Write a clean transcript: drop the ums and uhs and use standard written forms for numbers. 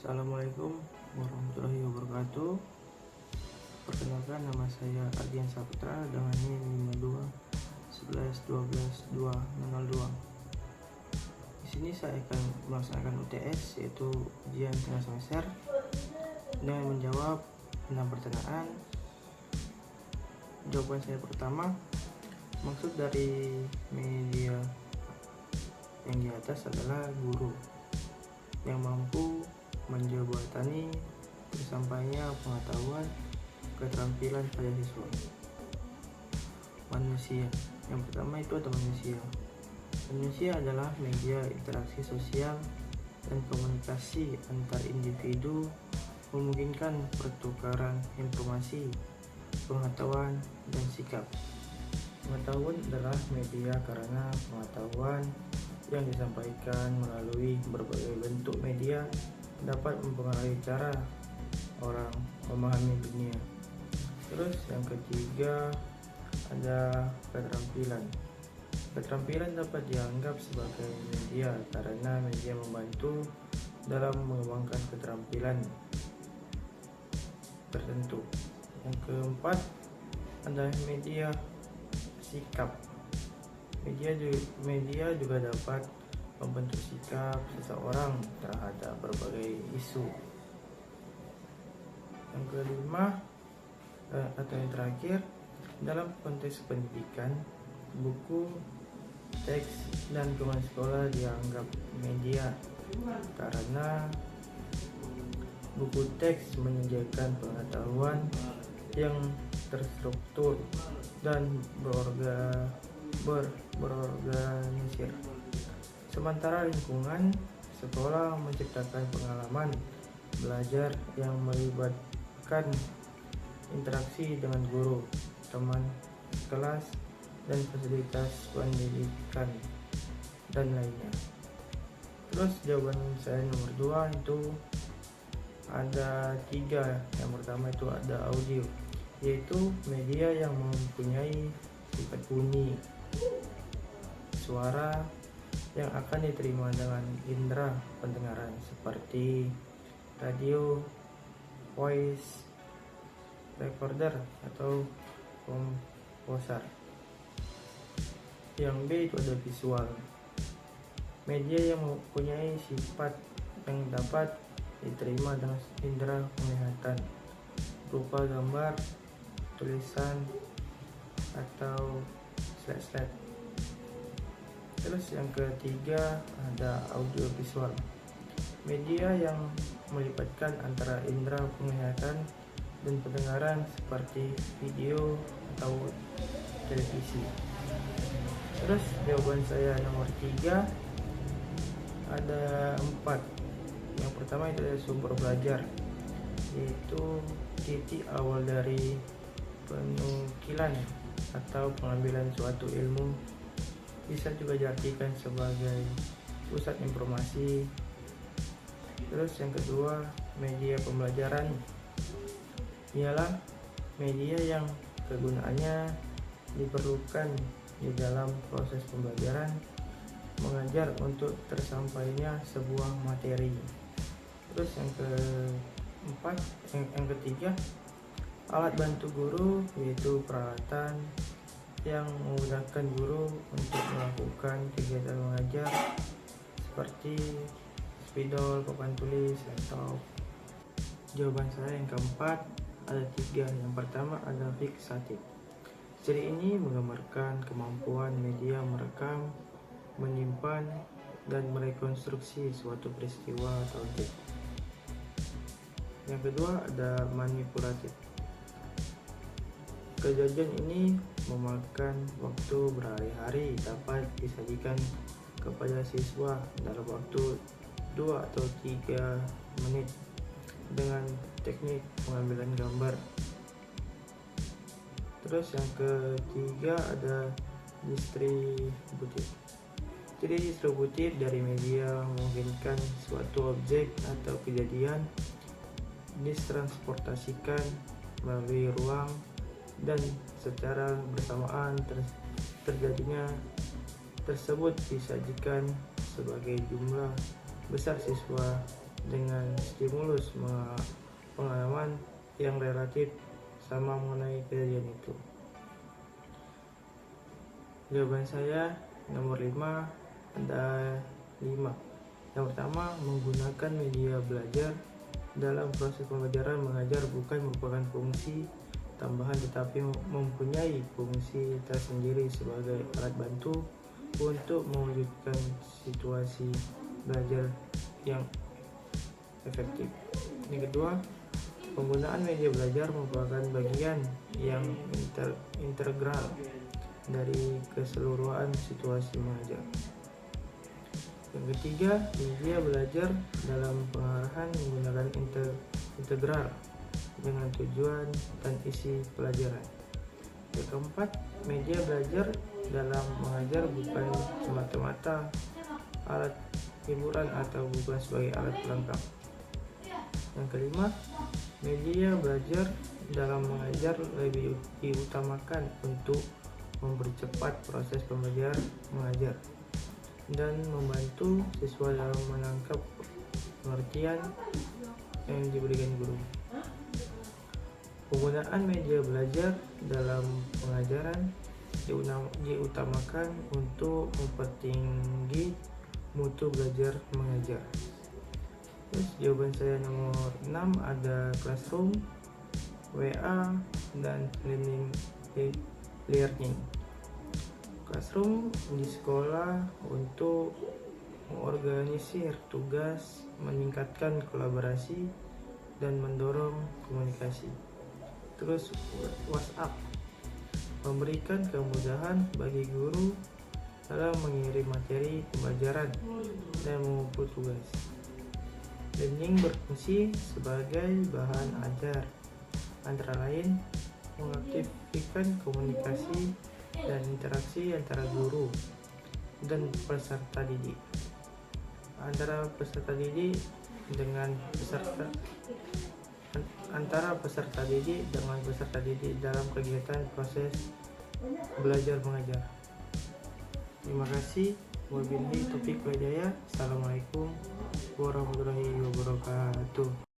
Assalamualaikum warahmatullahi wabarakatuh. Perkenalkan, nama saya Ardian Saputra dengan NIM 52 11 12 202. Di sini saya akan melaksanakan UTS, yaitu ujian tengah semester, dengan menjawab 6 pertanyaan. Jawaban saya pertama, maksud dari media yang di atas adalah guru yang mampu menjembatani tersampainya pengetahuan keterampilan pada siswa. Manusia, yang pertama itu ada manusia. Manusia adalah media interaksi sosial dan komunikasi antar individu, memungkinkan pertukaran informasi, pengetahuan, dan sikap. Pengetahuan adalah media karena pengetahuan yang disampaikan melalui berbagai bentuk media dapat mempengaruhi cara orang memahami dunia. Terus yang ketiga ada keterampilan. Keterampilan dapat dianggap sebagai media karena media membantu dalam mengembangkan keterampilan tertentu. Yang keempat adalah media sikap. Media juga dapat membentuk sikap seseorang terhadap berbagai isu. Yang kelima atau yang terakhir, dalam konteks pendidikan, buku, teks, dan teman sekolah dianggap media karena buku teks menyediakan pengetahuan yang terstruktur dan berorganisir. Sementara lingkungan sekolah menciptakan pengalaman belajar yang melibatkan interaksi dengan guru, teman kelas, dan fasilitas pendidikan dan lainnya. Terus jawaban saya nomor 2 itu ada 3. Yang pertama itu ada audio, yaitu media yang mempunyai sifat bunyi, suara yang akan diterima dengan indera pendengaran seperti radio, voice recorder, atau komposer. Yang B itu ada visual, media yang mempunyai sifat yang dapat diterima dengan indera penglihatan berupa gambar, tulisan, atau slide. Terus yang ketiga ada audiovisual, media yang melibatkan antara indera penglihatan dan pendengaran seperti video atau televisi. Terus jawaban saya nomor 3 ada 4. Yang pertama itu adalah sumber belajar, yaitu titik awal dari penukilan atau pengambilan suatu ilmu. Bisa juga diartikan sebagai pusat informasi. Terus yang kedua, media pembelajaran ialah media yang kegunaannya diperlukan di dalam proses pembelajaran mengajar untuk tersampainya sebuah materi. Terus yang keempat, yang ketiga, alat bantu guru, yaitu peralatan yang memudahkan guru untuk melakukan kegiatan mengajar seperti spidol, papan tulis, laptop. Jawaban saya yang keempat ada 3. Yang pertama ada fiksatif. Ciri ini menggambarkan kemampuan media merekam, menyimpan, dan merekonstruksi suatu peristiwa atau objek. Yang kedua ada manipulatif. Kejadian ini memakan waktu berhari-hari, dapat disajikan kepada siswa dalam waktu 2 atau 3 menit dengan teknik pengambilan gambar. Terus yang ketiga ada distributif. Jadi distributif dari media memungkinkan suatu objek atau kejadian ditransportasikan melalui ruang dan secara bersamaan terjadinya tersebut disajikan sebagai jumlah besar siswa dengan stimulus pengalaman yang relatif sama mengenai kejadian itu. Jawaban saya nomor 5 ada 5. Yang pertama, menggunakan media belajar dalam proses pembelajaran mengajar bukan merupakan fungsi tambahan tetapi mempunyai fungsi tersendiri sebagai alat bantu untuk mewujudkan situasi belajar yang efektif. Yang kedua, penggunaan media belajar merupakan bagian yang integral dari keseluruhan situasi mengajar. Yang ketiga, media belajar dalam pengarahan menggunakan integral dengan tujuan dan isi pelajaran. Yang keempat, media belajar dalam mengajar bukan semata-mata alat hiburan atau bukan sebagai alat pelengkap. Yang kelima, media belajar dalam mengajar lebih diutamakan untuk mempercepat proses pembelajaran mengajar dan membantu siswa dalam menangkap pengertian yang diberikan guru. Penggunaan media belajar dalam pengajaran diutamakan untuk mempertinggi mutu belajar mengajar. Terus jawaban saya nomor 6 ada classroom, WA, dan learning. Classroom di sekolah untuk mengorganisir tugas, meningkatkan kolaborasi, dan mendorong komunikasi. Terus WhatsApp memberikan kemudahan bagi guru dalam mengirim materi pembelajaran dan mengumpul tugas. Learning berfungsi sebagai bahan ajar, antara lain mengaktifkan komunikasi dan interaksi antara guru dan peserta didik, antara peserta didik dengan peserta didik dalam kegiatan proses belajar mengajar. Terima kasih. Wabillahi taufiq wal hidayah. Assalamualaikum warahmatullahi wabarakatuh.